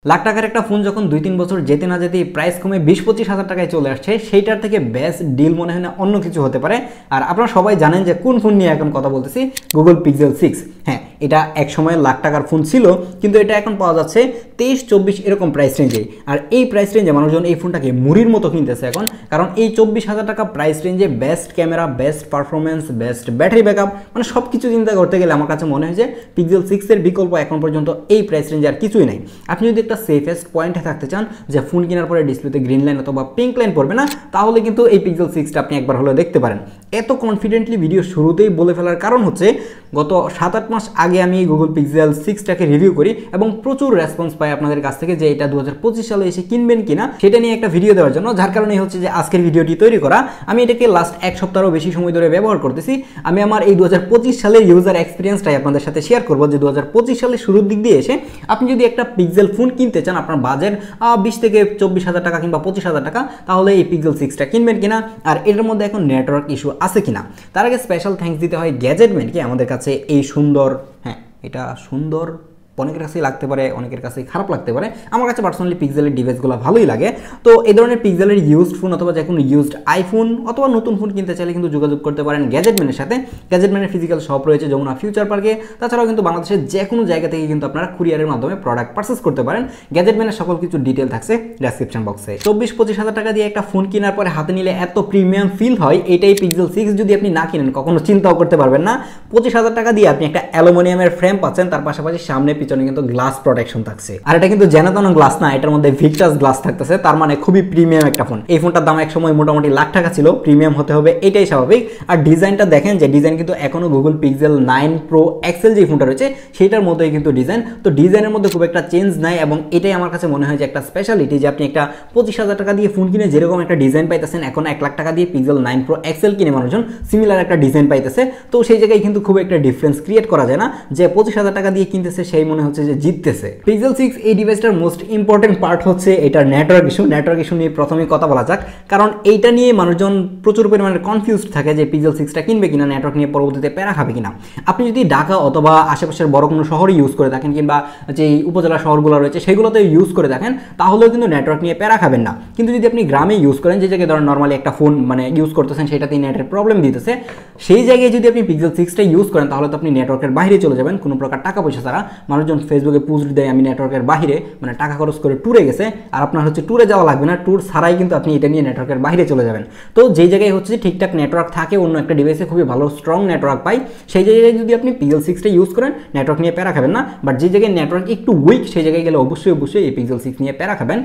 লাখ টাকার একটা ফোন যখন 2-3 বছর যেতে না যেতেই প্রাইস কমে 20-25 হাজার টাকায় চলে আসছে, সেইটার থেকে বেস্ট ডিল মনে হয় না অন্য কিছু হতে পারে। আর আপনারা সবাই জানেন যে কোন ফোন নিয়ে এখন কথা বলতেছি, গুগল পিক্সেল 6। হ্যাঁ, এটা এক সময় লাখ টাকার ফোন ছিল, কিন্তু এটা এখন পাওয়া যাচ্ছে 23-24 এরকম প্রাইস রেঞ্জে। আর এই প্রাইস রেঞ্জে মানুষজন এই ফোনটাকে মুড়ির মতো কিনতেছে এখন, কারণ এই 24,000 টাকা প্রাইস রেঞ্জে best camera, best performance, best battery backup, মানে সব কিছু চিন্তা করতে গেলে আমার কাছে মনে হয় যে পিক্সেল 6 এর বিকল্প এখন পর্যন্ত এই প্রাইস রেঞ্জে আর কিছুই নাই। আপনি যদি একটা সেফেস্ট পয়েন্টে থাকতে চান যে ফোন কেনার পরে ডিসপ্লেতে গ্রিন লাইন অথবা পিঙ্ক লাইন পড়বে না, তাহলে কিন্তু এই পিক্সেল 6টা আপনি একবার হলেও দেখতে পারেন। এত কনফিডেন্টলি ভিডিও শুরুতেই বলে ফেলার কারণ হচ্ছে গত 7-8 মাস আগে আমি গুগল পিক্সেল 6টাকে রিভিউ করি এবং প্রচুর রেসপন্স পাই আপনাদের কাছ থেকে যে এটা 2025 সালে এসে কিনবেন কিনা সেটা নিয়ে একটা ভিডিও দেওয়ার জন্য, যার কারণে হচ্ছে যে আজকের ভিডিওটি তৈরি করা। আমি এটাকে লাস্ট এক সপ্তাহেরও বেশি সময় ধরে ব্যবহার করতেছি। আমি আমার এই 2025 সালের ইউজার এক্সপিরিয়েন্সটাই আপনাদের সাথে শেয়ার করবো যে 2025 সালের শুরুর দিক দিয়ে এসে আপনি যদি একটা পিক্সেল ফোন কিনতে চান, আপনার বাজেট 20 থেকে 24,000 টাকা কিংবা 25,000 টাকা, তাহলে এই পিক্সেল 6টা কিনবেন কিনা, আর এটার মধ্যে এখন নেটওয়ার্ক ইস্যু আছে কিনা। তার আগে স্পেশাল থ্যাঙ্কস দিতে হয় গ্যাজেটম্যানকে, আমাদের কাছে এই সুন্দর, হ্যাঁ এটা সুন্দর, অনেকের কাছেই লাগতে পারে, অনেকের কাছেই খারাপ লাগতে পারে, আমার কাছে পার্সোনালি পিক্সেলের ডিভাইসগুলো ভালোই লাগে। তো এই ধরনের পিক্সেলের ইউজড ফোন অথবা যে কোনো ইউজড আইফোন অথবা নতুন ফোন কিনতে চাইলে কিন্তু যোগাযোগ করতে পারেন গ্যাজেটম্যানের সাথে। গ্যাজেটম্যানের ফিজিক্যাল শপ রয়েছে যমুনা ফিউচার পার্কে, তাছাড়াও কিন্তু বাংলাদেশের যে কোনো জায়গা থেকে কিন্তু আপনারা কুরিয়ারের মাধ্যমে প্রোডাক্ট পারচেস করতে পারেন। গ্যাজেটম্যানের সকল কিছু ডিটেল থাকছে ডেসক্রিপশন বক্সে। 24-25 হাজার টাকা দিয়ে একটা ফোন কেনার পরে হাতে নিলে এত প্রিমিয়াম ফিল হয়, এটাই পিক্সেল 6 যদি আপনি না কিনেন কখনো চিন্তাও করতে পারবেন না। 25,000 টাকা দিয়ে আপনি একটা অ্যালুমিনিয়ামের ফ্রেম পাচ্ছেন, তার পাশাপাশি সামনে পিছনে কিন্তু গ্লাস প্রোটেকশন থাকছে। আর এটা কিন্তু জেনাতন গ্লাস না, এটার মধ্যে ভিক্টাস গ্লাস থাকতেছে, তার মানে খুবই প্রিমিয়াম একটা ফোন। এই ফোনটার দাম এক সময় মোটামুটি লাখ টাকা ছিল, প্রিমিয়াম হতে হবে এটাই স্বাভাবিক। আর ডিজাইনটা দেখেন, যে ডিজাইন কিন্তু এখনো গুগল পিক্সেল 9 প্রো এক্সেল যে ফোনটা রয়েছে সেটার মধ্যেই কিন্তু ডিজাইন। তো ডিজাইনের মধ্যে খুব একটা চেঞ্জ নাই এবং এটাই আমার কাছে মনে হয় যে একটা স্পেশালিটি, যে আপনি একটা 25,000 টাকা দিয়ে ফোন কিনে যেরকম একটা ডিজাইন পাইতেছেন, এখন 1 লাখ টাকা দিয়ে পিক্সেল 9 প্রো এক্সেল কিনে মানুষজন সিমিলার একটা ডিজাইন পাইতেছে। তো সেই জায়গায় কিন্তু খুব একটা ডিফারেন্স ক্রিয়েট করা যায় না, যে 25,000 টাকা দিয়ে কিনতেছে সেই মনে হচ্ছে যে জিততেছে। পিক্সেল 6 এই ডিভাইসটার মোস্ট ইম্পর্টেন্ট পার্ট হচ্ছে এটার নেটওয়ার্ক ইস্যু। নেটওয়ার্ক ইস্যু নিয়ে প্রথমেই কথা বলা যাক, কারণ এইটা নিয়ে মানুষজন প্রচুর পরিমাণে কনফিউজড থাকে যে পিক্সেল 6টা কিনবে কিনা, নেটওয়ার্ক নিয়ে পরবর্তীতে প্যারা খাবে কিনা। আপনি যদি ঢাকা অথবা আশেপাশের বড় কোনো শহরে ইউজ করে থাকেন, কিংবা যে উপজেলা শহরগুলো রয়েছে সেগুলোতে ইউজ করে দেখেন, তাহলেও কিন্তু নেটওয়ার্ক নিয়ে প্যারা খাবেন না। কিন্তু যদি আপনি গ্রামে ইউজ করেন, যে জায়গায় ধরেন নর্মালি একটা ফোন মানে ইউজ করতেছেন সেটাতে নেটের প্রবলেম দিতেছে, সেই জায়গায় যদি আপনি পিক্সেল 6টা ইউজ করেন, তাহলে তো আপনি নেটওয়ার্কের বাইরে চলে যাবেন কোনো প্রকার টাকা পয়সা ছাড়া। মানুষজন ফেসবুকে পোস্ট দেয় আমি নেটওয়ার্কের বাইরে, মানে টাকা খরচ করে ট্যুরে গেছে, আর আপনার হচ্ছে ট্যুরে যাওয়া লাগবে না, ট্যুর ছাড়াই কিন্তু আপনি এটা নিয়ে নেটওয়ার্কের বাইরে চলে যাবেন। তো যেই জায়গায় হচ্ছে যে ঠিকঠাক নেটওয়ার্ক থাকে, অন্য একটা ডিভাইসে খুবই ভালো স্ট্রং নেটওয়ার্ক পাই, সেই জায়গায় যদি আপনি পিক্সেল 6টা ইউজ করেন নেটওয়ার্ক নিয়ে প্যারা খাবেন না। বাট যে জায়গায় নেটওয়ার্ক একটু উইক, সেই জায়গায় গেলে অবশ্যই এই পিক্সেল 6 নিয়ে প্যারা খাবেন।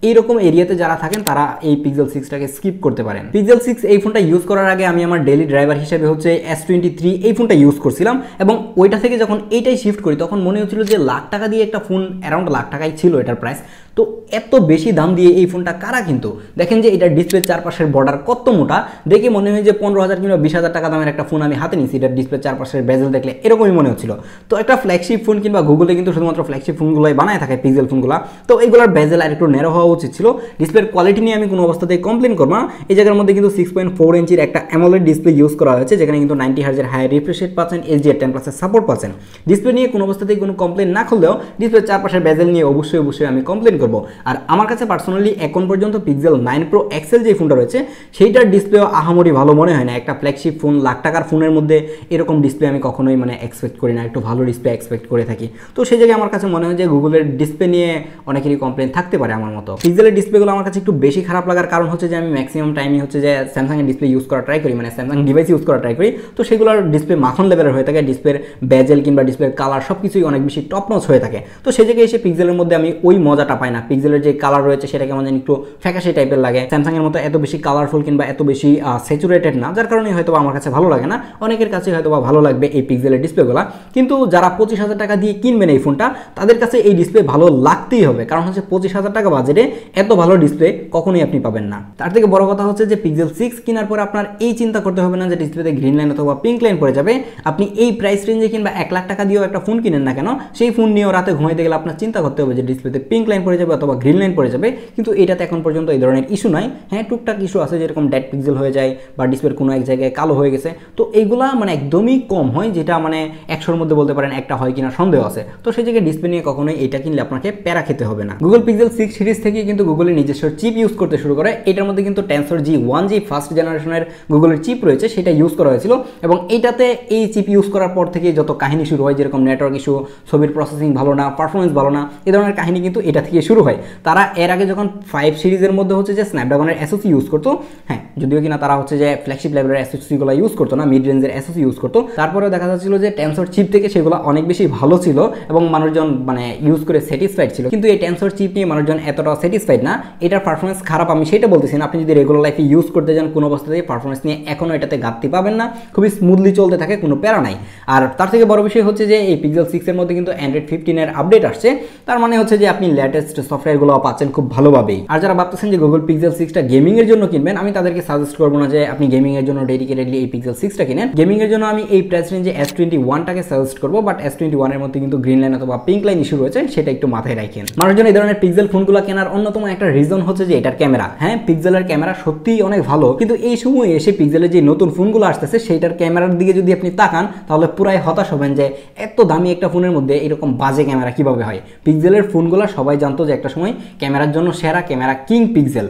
এইরকম এরিয়াতে যারা থাকেন তারা এই পিক্সেল 6টাকে স্কিপ করতে পারেন। পিক্সেল 6 এই ফোনটা ইউজ করার আগে আমি আমার ডেইলি ড্রাইভার হিসেবে হচ্ছে S23 এই ফোনটা ইউজ করছিলাম, এবং ওইটা থেকে যখন এইটাই শিফট করি তখন মনে হচ্ছিল যে লাখ টাকা দিয়ে একটা ফোন, অ্যারাউন্ড লাখ টাকাই ছিল এটার প্রাইস। তো এত বেশি দাম দিয়ে এই ফোনটা কারা কিন্তু দেখেন যে এটার ডিসপ্লে চারপাশের বর্ডার কত মোটা, দেখে মনে হয় যে 15,000 কিংবা 20,000 টাকা দামের একটা ফোন আমি হাতে নিয়েছি। এটার ডিসপ্লে চারপাশের বেজেল দেখলে এরকমই মনে হচ্ছিল। তো একটা ফ্ল্যাগশিপ ফোন, কিংবা গুগলে কিন্তু শুধুমাত্র ফ্ল্যাগশিপ ফোনগুলোই বানায় থাকে পিক্সেল ফোনগুলো, তো এইগুলোর বেজেল আর একটু ন্যারো হওয়া উচিত ছিল। ডিসপ্লের কোয়ালিটি নিয়ে আমি কোনো অবস্থাতেই কমপ্লেন করবো না। এই জায়গার মধ্যে কিন্তু 6.4 ইঞ্চির একটা অ্যামোলেড ডিসপ্লে ইউজ করা হয়েছে, যেখানে কিন্তু 90 হার্জের হাই রিফ্রেশ রেট পাচ্ছেন, HDR10+ সাপোর্ট পাচ্ছেন। ডিসপ্লে নিয়ে কোনো অবস্থাতেই কোনো কমপ্লেন না করলেও ডিসপ্লের চারপাশের বেজেল নিয়ে অবশ্যই আমি কমপ্লেন করবো। আর আমার কাছে পার্সোনালি এখন পর্যন্ত পিক্সেল 9 প্রো এক্সেল যে ফোনটা রয়েছে সেইটার ডিসপ্লেও আহামরি ভালো মনে হয় না। একটা ফ্ল্যাগশিপ ফোন, লাখ টাকার ফোনের মধ্যে এরকম ডিসপ্লে আমি কখনোই মানে এক্সপেক্ট করি না, একটু ভালো ডিসপ্লে এক্সপেক্ট করে থাকি। তো সেই জায়গায় আমার কাছে মনে হয় যে গুগলের ডিসপ্লে নিয়ে অনেকেরই কমপ্লেন থাকতে পারে আমার মতো। পিক্সেলের ডিসপ্লেগুলো আমার কাছে একটু বেশি খারাপ লাগার কারণ হচ্ছে যে আমি ম্যাক্সিমাম টাইমই হচ্ছে যে স্যামসাংয়ের ডিসপ্লে ইউজ করা ট্রাই করি, মানে স্যামসাং ডিভাইস ইউজ করা ট্রাই করি। তো সেগুলোর ডিসপ্লে মাখন লেভেলের হয়ে থাকে, ডিসপ্লের বেজেল কিংবা ডিসপ্লের কালার সব কিছুই অনেক বেশি টপ নচ হয়ে থাকে। তো সেই জায়গায় এসে পিক্সেলের মধ্যে আমি ওই মজাটা পাই না। পিক্সেলের যে কালার রয়েছে সেটা কেমন জানি একটু ফ্যাকাশে টাইপের লাগে, স্যামসাংয়ের মতো এত বেশি কালারফুল কিংবা এত বেশি স্যাচুরেটেড না, যার কারণে হয়তো আমার কাছে ভালো লাগে না। অনেকের কাছে হয়তো ভালো লাগবে এই পিক্সেলের ডিসপ্লেগুলো, কিন্তু যারা 25,000 টাকা দিয়ে কিনবেন এই ফোনটা, তাদের কাছে এই ডিসপ্লে ভালো লাগতেই হবে। কারণ হচ্ছে 25,000 টাকা বাজেটে এত ভালো ডিসপ্লে কখনোই আপনি পাবেন না। তার থেকে বড় কথা হচ্ছে যে পিক্সেল 6 কেনার পর আপনার এই চিন্তা করতে হবে না যে ডিসপ্লেতে গ্রিন লাইন অথবা পিঙ্ক লাইন পড়ে যাবে। আপনি এই প্রাইস রেঞ্জে কিংবা 1 লাখ টাকা দিয়েও একটা ফোন কিনেন না কেন, সেই ফোন নিয়েও রাতে ঘুমাইতে গেলে আপনার চিন্তা করতে হবে যে ডিসপ্লেতে পিঙ্ক লাইন পড়ে যাবে অথবা গ্রিন লাইন পড়ে যাবে, কিন্তু এটাতে এখন পর্যন্ত এই ধরনের ইস্যু নাই। হ্যাঁ, টুকটাক ইস্যু আছে, যেরকম ডেড পিক্সেল হয়ে যায় বা ডিসপ্লের কোনো এক জায়গায় কালো হয়ে গেছে, তো এইগুলা মানে একদমই কম হয়, যেটা মানে 100-র মধ্যে বলতে পারেন একটা হয় কিনা সন্দেহ আছে। তো সেই জায়গায় ডিসপ্লে নিয়ে কখনোই এটা কিনলে আপনাকে প্যারা খেতে হবে না। গুগল পিক্সেল 6 সিরিজ থেকে কিন্তু গুগলের নিজস্ব চিপ ইউজ করতে শুরু করে। এটার মধ্যে কিন্তু টেনসর G1G ফার্স্ট জেনারেশনের গুগলের চিপ রয়েছে, সেটা ইউজ করা হয়েছিল এবং এইটাতে এই চিপ ইউজ করার পর থেকে যত কাহিনী শুরু হয়, যেরকম নেটওয়ার্ক ইস্যু, ছবির প্রসেসিং ভালো না, পারফরমেন্স ভালো না, এই ধরনের কাহিনী কিন্তু এটা থেকে শুরু হয়। তারা এর আগে যখন 5 সিরিজের মধ্যে হচ্ছে যে স্ন্যাপড্রাগনের এসওসি ইউজ করতো, হ্যাঁ যদিও কিনা তারা হচ্ছে যে ফ্ল্যাগশিপ লেভেলের এসওসিগুলো ইউজ করতো না, মিড রেঞ্জের এসওসি ইউজ করতো, তারপরেও দেখা যাচ্ছিল যে টেনসর চিপ থেকে সেগুলো অনেক বেশি ভালো ছিল এবং মানুষজন মানে ইউজ করে স্যাটিসফাইড ছিল। কিন্তু এই টেনসর চিপ নিয়ে মানুষজন এতটা স্যাটিসফাইড না। এটার পারফরমেন্স খারাপ আমি সেটা বলতেছি না, আপনি যদি রেগুলার লাইফে ইউজ করতে যান কোনো অবস্থাতেই পারফরমেন্স নিয়ে এখনও এটাতে ঘাটতি পাবেন না, খুবই স্মুথলি চলতে থাকে, কোনো প্যারা নাই। আর তার থেকে বড় বিষয় হচ্ছে যে এই পিক্সেল 6 এর মধ্যে কিন্তু অ্যান্ড্রয়েড 15 আপডেট আসছে, তার মানে হচ্ছে যে আপনি লেটেস্ট সফটওয়্যারগুলো পাচ্ছেন খুব ভালোভাবেই। আর যারা ভাবতেছেন যে গুগল পিক্সেল 6টা গেমিং এর জন্য কিনবেন, আমি তাদেরকে সাজেস্ট করবো না যে আপনি গেমিং এর জন্য ডেডিকেটেডলি এই পিক্সেল 6টা কিনেন। গেমিং এর জন্য আমি এই প্রাইস রেঞ্জে S21টাকে সাজেস্ট করবো, বাট S21 এর মধ্যে কিন্তু গ্রিন লাইন অথবা পিঙ্ক লাইন ইস্যু রয়েছে, সেটা একটু মাথায় রাখেন। মানুষজন এই ধরনের পিক্সেল ফোনগুলো কেনার অন্যতম একটা রিজন হচ্ছে যে এটার ক্যামেরা। হ্যাঁ, পিক্সেলের ক্যামেরা সত্যিই অনেক ভালো, কিন্তু এই সময় এসে পিক্সেলের যে নতুন ফোনগুলো আসতেছে সেইটার ক্যামেরার দিকে যদি আপনি তাকান তাহলে পুরাই হতাশ হবেন যে এত দামি একটা ফোনের মধ্যে এরকম বাজে ক্যামেরা কিভাবে হয়। পিক্সেলের ফোনগুলো সবাই জানতো যে একটা সময় ক্যামেরার জন্য সেরা ক্যামেরা কিং পিক্সেল,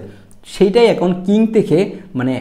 সেইটাই এখন কিং থেকে মানে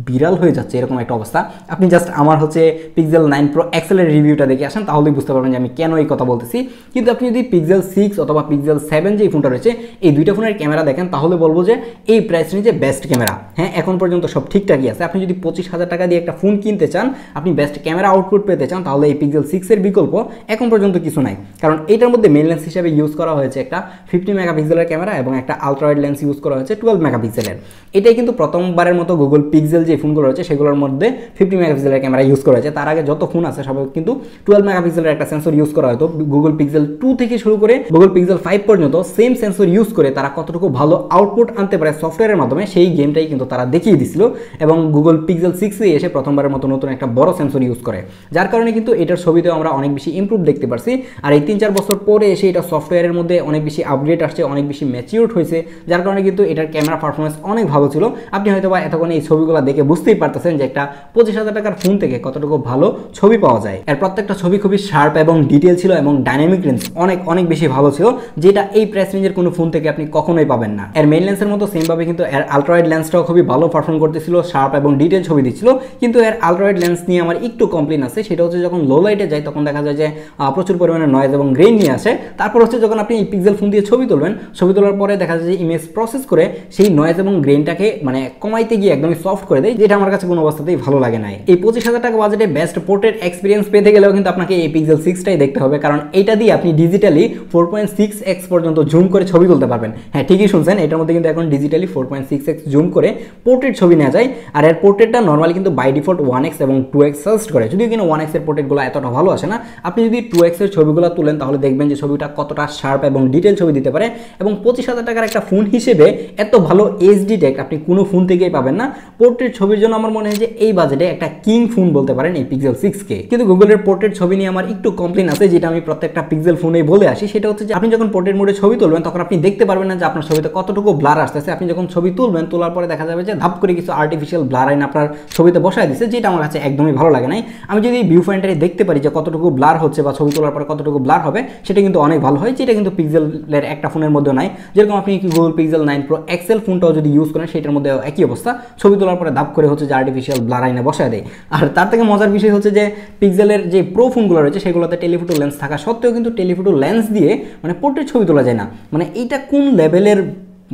বিরাল হয়ে যাচ্ছে এরকম একটা অবস্থা। আপনি জাস্ট আমার হচ্ছে পিক্সেল 9 Pro XL এর রিভিউটা দেখে আসেন, তাহলেই বুঝতে পারবেন যে আমি কেন এই কথা বলতেছি। কিন্তু আপনি যদি পিক্সেল 6 অথবা পিক্সেল 7 যে ফোনটা রয়েছে এই দুইটা ফোনের ক্যামেরা দেখেন, তাহলে বলবো যে এই প্রাইস রেঞ্জে বেস্ট ক্যামেরা। হ্যাঁ, এখন পর্যন্ত সব ঠিকঠাকই আছে। আপনি যদি 25,000 টাকা দিয়ে একটা ফোন কিনতে চান, আপনি বেস্ট ক্যামেরা আউটপুট পেতে চান, তাহলে এই পিক্সেল 6 এর বিকল্প এখন পর্যন্ত কিছু নাই। কারণ এটার মধ্যে মেইন লেন্স হিসেবে ইউজ করা হয়েছে একটা 50 মেগাপিক্সেলের ক্যামেরা এবং একটা আলট্রা ওয়াইড লেন্স ইউজ করা হয়েছে 12 মেগাপিক্সেলের। এটাই কিন্তু প্রথমবারের মতো গুগল পিক্সেল যে ফোনগুলো রয়েছে সেগুলোর মধ্যে 50 মেগাপিক্সেলের ক্যামেরা ইউজ করা হয়েছে। তার আগে যত ফোন আছে সবাই কিন্তু 12 মেগাপিক্সেলের একটা সেন্সর ইউজ করা হতো। গুগল পিক্সেল 2 থেকে শুরু করে গুগল পিক্সেল 5 পর্যন্ত সেম সেন্সর ইউজ করে তারা কতটুকু ভালো আউটপুট আনতে পারে সফটওয়্যারের মাধ্যমে, সেই গেমটাই কিন্তু তারা দেখিয়ে দিছিল। এবং গুগল পিক্সেল 6 এ এসে প্রথমবারের মতো নতুন একটা বড় সেন্সর ইউজ করে, যার কারণে কিন্তু এটার ছবিতেও আমরা অনেক বেশি ইমপ্রুভ দেখতে পারছি। আর এই 3-4 বছর পরে এসে এটা সফটওয়্যারের মধ্যে অনেক বেশি আপগ্রেড আসছে, অনেক বেশি ম্যাচিউরড হয়েছে, যার কারণে কিন্তু এটার ক্যামেরা পারফরমেন্স অনেক ভালো ছিল। আপনি হয়তো বা এতক্ষণ এই ছবিগুলো দেখে বুঝতেই পারতেছেন যে একটা 25,000 টাকার ফোন থেকে কতটুকু ভালো ছবি পাওয়া যায়। এর প্রত্যেকটা ছবি খুবই শার্প এবং ডিটেল ছিল এবং ডাইনামিক রেঞ্জ অনেক অনেক বেশি ভালো ছিল, যেটা এই প্রাইস রেঞ্জের কোনো ফোন থেকে আপনি কখনোই পাবেন না। এর মেইন লেন্সের মতো সেমভাবে কিন্তু এর আলট্রা ওয়াইড লেন্সটাও খুবই ভালো পারফর্ম করতেছিল, শার্প এবং ডিটেল ছবি দিচ্ছিল। কিন্তু এর আলট্রা ওয়াইড লেন্স নিয়ে আমার একটু কমপ্লেন আছে, সেটা হচ্ছে যখন লো লাইটে যায় তখন দেখা যায় যে প্রচুর পরিমাণে নয়েজ এবং গ্রেইন নিয়ে আসে। তারপর হচ্ছে যখন আপনি এই পিক্সেল ফোন দিয়ে ছবি তুলবেন, ছবি তোলার পরে দেখা যায় যে ইমেজ প্রসেস করে সেই নয়েজ এবং গ্রেইনটাকে মানে কমাইতে গিয়ে একদমই সফট করে দেয়, যেটা আমার কাছে কোনো অবস্থাতেই ভালো লাগে না। এই 25,000 টাকা বাজেটে বেস্ট পোর্ট্রেট এক্সপিরিয়েন্স পেতে গেলেও কিন্তু আপনাকে এই পিক্সেল 6টাই দেখতে হবে, কারণ এটা দিয়ে আপনি ডিজিটালি 4.6x পর্যন্ত জুম করে ছবি তুলতে পারবেন। হ্যাঁ, ঠিকই শুনছেন, এটার মধ্যে কিন্তু এখন ডিজিটালি 4.6x জুম করে পোর্ট্রেট ছবি নেওয়া যায়। আর এর পোর্ট্রেটটা নর্মালি কিন্তু বাই ডিফল্ট 1x এবং 2x সাজেস্ট করে, যদিও কিন্তু 1x এর পোর্ট্রেটগুলো এতটা ভালো আসে না। আপনি যদি 2x এর ছবিগুলো তুলেন তাহলে দেখবেন যে ছবিটা কতটা শার্প এবং ডিটেল ছবি দিতে পারে। এবং 25,000 টাকার একটা ফোন হিসেবে এত ভালো এইচডি টেক আপনি কোনো ফোন থেকেই পাবেন না। পোর্ট্রেট ছবির জন্য আমার মনে হয় যে এই বাজেটে একটা কিং ফোন বলতে পারেন এই পিক্সেল 6কে। কিন্তু গুগলের পোর্ট্রেট ছবি নিয়ে আমার একটু কমপ্লেন আছে, যেটা আমি প্রত্যেকটা পিক্সেল ফোনেই বলে আসি। সেটা হচ্ছে যে আপনি যখন পোর্ট্রেট মোডে ছবি তুলবেন তখন আপনি দেখতে পারবেন না যে আপনার ছবিতে কতটুকু ব্লার আসতেছে। আপনি যখন ছবি তুলবেন, তোলার পরে দেখা যাবে যে ধাপ করে কিছু আর্টিফিশিয়াল ব্লার আইন আপনার ছবিতে বসায় দিচ্ছে, যেটা আমার কাছে একদমই ভালো লাগে নাই। আমি যদি ভিউ ফাইন্ডারে দেখতে পারি যে কতটুকু ব্লার হচ্ছে বা ছবি তোলার পরে কতটুকু ব্লার হবে, সেটা কিন্তু অনেক ভালো হয়, যেটা কিন্তু পিক্সেলের একটা ফোনের মধ্যে নাই। যেরকম আপনি গুগল পিক্সেল 9 Pro XL ফোনটাও যদি ইউজ করেন, সেটার মধ্যে একই অবস্থা, ছবি তোলার পরে ধাপ করে হচ্ছে যে আর্টিফিশিয়াল ব্লার আইনে বসায় দেয়। আর তার থেকে মজার বিষয় হচ্ছে যে পিক্সেলের যে প্রো ফোনগুলো রয়েছে সেগুলোতে টেলিফোটো লেন্স থাকা সত্ত্বেও কিন্তু টেলিফোটো লেন্স দিয়ে মানে পোর্ট্রেট ছবি তোলা যায় না। মানে এইটা কোন লেভেলের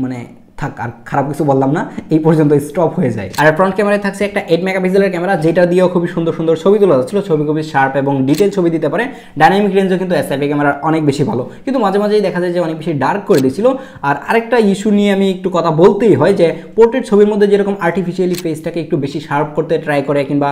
মানে থাক আর খারাপ কিছু বললাম না, এই পর্যন্ত স্টপ হয়ে যায়। আর ফ্রন্ট ক্যামেরায় থাকছে একটা 8 মেগাপিক্সেলের ক্যামেরা, যেটা দিয়েও খুবই সুন্দর সুন্দর ছবি তোলা যাচ্ছিল, ছবি খুবই শার্প এবং ডিটেল ছবি দিতে পারে। ডাইনামিক রেঞ্জও কিন্তু এসএলআর ক্যামেরার অনেক বেশি ভালো, কিন্তু মাঝে মাঝেই দেখা যায় যে অনেক বেশি ডার্ক করে দিয়েছিল। আর আরেকটা ইস্যু নিয়ে আমি একটু কথা বলতেই হয় যে পোর্ট্রেট ছবির মধ্যে যেরকম আর্টিফিশিয়ালি ফেসটাকে একটু বেশি শার্প করতে ট্রাই করে কিংবা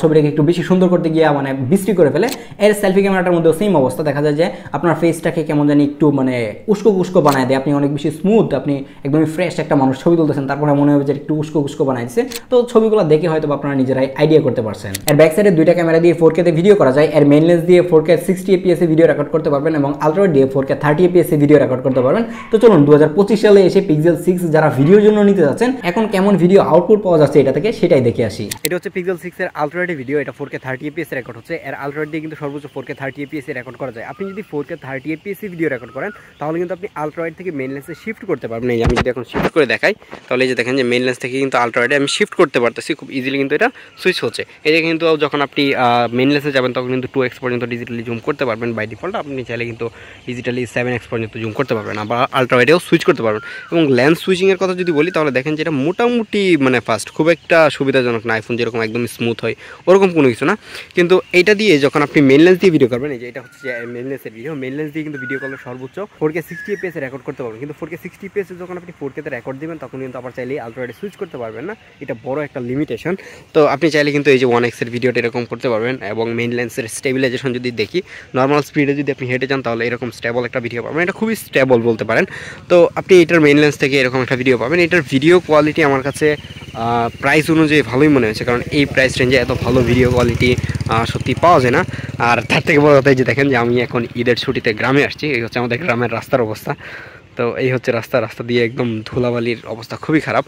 ছবিটাকে একটু বেশি সুন্দর করতে গিয়ে মানে বিশ্রী করে ফেলে, এর সেলফি ক্যামেরাটার মধ্যেও সেম অবস্থা। দেখা যায় যে আপনার ফেসটাকে কেমন জানি একটু মানে উস্কো উস্কো বানায় দেয়, আপনি অনেক বেশি স্মুথ, আপনি একদমই ফ্রেশ একটা মানুষ ছবি তুলতেছেন, তারপরে মনে হবে যে একটু উস্কো উস্কো বানাই দিচ্ছে। তো ছবিগুলো দেখে হয়তো আপনারা নিজেরাই আইডিয়া করতে পারছেন। এর ব্যাক সাইডে দুইটা ক্যামেরা দিয়ে 4K তে ভিডিও করা যায়। এর মেইন লেন্স দিয়ে 4K 60 fps এ ভিডিও রেকর্ড করতে পারবেন এবং আলট্রা দিয়ে 4K 30 fps এ ভিডিও রেকর্ড করতে পারবেন। তো চলুন 2025 সালে এসে পিক্সেল 6 যারা ভিডিওর জন্য নিতে যাচ্ছেন এখন কেমন ভিডিও আউটপুট পাওয়া যাচ্ছে এটা থেকে সেটাই দেখে আসি। এটা হচ্ছে পিক্সেল 6 এর আলট্রা ভিডিও, এটা 4K 30 fps এ রেকর্ড হচ্ছে। এর আলট্রা দিয়ে কিন্তু সর্বোচ্চ 4K 30 fps এ রেকর্ড করা যায়। আপনি যদি 4K 30 fps এ ভিডিও রেকর্ড করেন তাহলে কিন্তু আপনি আলট্রা ওয়াইড থেকে মেইন লেন্সে শিফট করতে পারবেন। এই যে আমি যদি এখন শিফট করে দেখাই তাহলে এই যে দেখেন যে মেইন লেন্স থেকে কিন্তু আলট্রা ওয়াইডে আমি শিফট করতে পারতেছি খুব ইজিলি, কিন্তু এটা সুইচ হচ্ছে। এই যে কিন্তু যখন আপনি মেইন লেন্সে যাবেন তখন কিন্তু 2x পর্যন্ত ডিজিটালি জুম করতে পারবেন বাই ডিফল্ট। আপনি চাইলে কিন্তু ডিজিটালি 7x পর্যন্ত জুম করতে পারবেন, আবার আলট্রা ওয়াইডেও সুইচ করতে পারবেন। এবং লেন্স সুইচিংয়ের কথা যদি বলি তাহলে দেখেন যে এটা মোটামুটি মানে ফাস্ট, খুব একটা সুবিধাজনক না। আইফোন যেরকম একদম স্মুথ হয় ওরকম কোনো কিছু না, কিন্তু এটা দিয়ে যখন আপনি মেইন লেন্স দিয়ে ভিডিও করবেন, এই যে এটা হচ্ছে মেইন লেন্সের ভিডিও, মেইন লেন্স দিয়ে কিন্তু ভিডিও করলে সর্বোচ্চ 4K 60 fps এ রেকর্ড করতে পারবেন। কিন্তু 4K 60 fps এ যখন আপনি 4K তে রেকর্ড দিবেন তখন কিন্তু আবার চাইলেই আলট্রা ওয়াইডে সুইচ করতে পারবেন না, এটা বড় একটা লিমিটেশন। তো আপনি চাইলে কিন্তু এই যে 1x এর ভিডিওটা এরকম করতে পারবেন। এবং মেইন লেন্সের স্টেবিলাইজেশন যদি দেখি, নর্মাল স্পিডে যদি আপনি হেঁটে যান তাহলে এরকম স্টেবল একটা ভিডিও পাবেন, এটা খুবই স্টেবল বলতে পারেন। তো আপনি এটার মেইন লেন্স থেকে এরকম একটা ভিডিও পাবেন। এটার ভিডিও কোয়ালিটি আমার কাছে প্রাইস অনুযায়ী ভালোই মনে হয়েছে, কারণ এই প্রাইস রেঞ্জে এত ভালো ভিডিও কোয়ালিটি সত্যি পাওয়া যায় না। আর তার থেকে বড় কথা যে দেখেন যে আমি এখন ঈদের ছুটিতে গ্রামে আসছি, এই হচ্ছে আমাদের গ্রামের রাস্তার অবস্থা। তো এই হচ্ছে রাস্তা দিয়ে একদম ধুলাবালির অবস্থা খুবই খারাপ।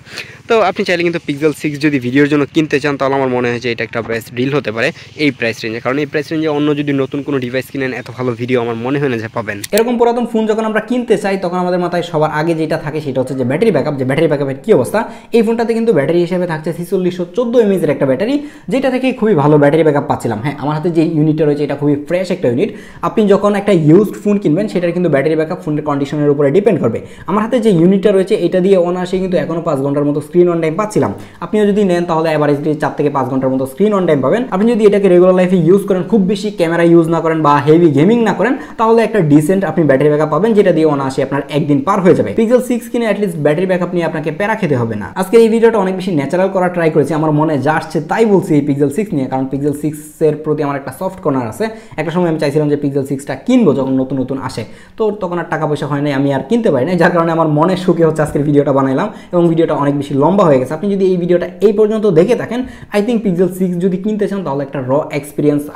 তো আপনি চাইলে কিন্তু পিক্সেল 6 যদি ভিডিওর জন্য কিনতে চান তাহলে আমার মনে হয় যে এটা একটা বেস্ট ডিল হতে পারে এই প্রাইস রেঞ্জে, কারণ এই প্রাইস রেঞ্জে অন্য যদি নতুন কোনো ডিভাইস কিনেন এত ভালো ভিডিও আমার মনে হয় না যে পাবেন। এরকম পুরাতন ফোন যখন আমরা কিনতে চাই তখন আমাদের মাথায় সবার আগে যেটা থাকে সেটা হচ্ছে যে ব্যাটারি ব্যাকআপ, যে ব্যাটারি ব্যাকআপের কী অবস্থা। এই ফোনটাতে কিন্তু ব্যাটারি হিসেবে থাকছে 4614 mAh এর একটা ব্যাটারি, যেটা থেকে খুবই ভালো ব্যাটারি ব্যাকআপ পাচ্ছিলাম। হ্যাঁ, আমার হাতে যে ইউনিটটা রয়েছে এটা খুবই ফ্রেশ একটা ইউনিট। আপনি যখন একটা ইউজড ফোন কিনবেন সেটার কিন্তু ব্যাটারি ব্যাকআপ ফোনের কন্ডিশনের উপরে ডিপেন্ড করবে। আমার হাতে যে ইউনিটটা রয়েছে এটা দিয়ে অনায়াসে কিন্তু এখনো 5 ঘন্টার মতো স্ক্রিন অন টাইম পাচ্ছিলাম। আপনিও যদি নেন তাহলে অ্যাভারেজলি 4 থেকে 5 ঘন্টার মতো স্ক্রিন অন টাইম পাবেন। আপনি যদি এটাকে রেগুলার লাইফে ইউজ করেন, খুব বেশি ক্যামেরা ইউজ না করেন বা হেভি গেমিং না করেন, তাহলে একটা ডিসেন্ট আপনি ব্যাটারি ব্যাকআপ পাবেন, যেটা দিয়ে অনায়াসে আপনার একদিন পার হয়ে যাবে। পিক্সেল 6 কিনে অ্যাটলিস্ট ব্যাটারি ব্যাকআপ নিয়ে আপনাকে প্যারা খেতে হবে না। আজকে এই ভিডিওটা অনেক বেশি ন্যাচারাল করা ট্রাই করেছি, আমার মনে যা আসছে তাই বলছি এই পিক্সেল 6 নিয়ে, কারণ পিক্সেল 6 এর প্রতি আমার একটা সফট কর্নার আছে। একটা সময় আমি চাইছিলাম যে পিক্সেল 6টা কিনবো যখন নতুন আসে, তো তখন আর টাকা পয়সা হয় নাই, আমি আর কিনতে পারি না, যার কারণে আমার মনের সুখে হচ্ছে আজকের ভিডিওটা বানাইলাম এবং ভিডিওটা অনেক বেশি লম্বা হয়ে গেছে। আপনি যদি এই ভিডিওটা এই পর্যন্ত দেখে থাকেন, আই থিঙ্ক পিক্সেল 6 যদি কিনতে চান তাহলে একটা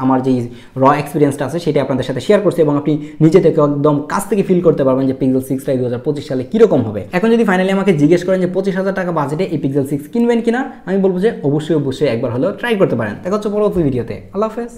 আমার যেই এক্সপিরিয়েন্সটা আছে সেটা আপনাদের সাথে শেয়ার করছি এবং আপনি নিজে থেকে একদম কাছ থেকে ফিল করতে পারবেন যে পিক্সেল 6টা 2025 সালে কীরকম হবে। এখন যদি ফাইনালি আমাকে জিজ্ঞেস করেন যে 25,000 টাকা বাজেটে এই পিক্সেল 6 কিনবেন কিনা, আমি বলবো যে অবশ্যই একবার হলেও ট্রাই করতে পারেন। দেখা হচ্ছে পরবর্তী ভিডিওতে। আল্লাহ হাফেজ।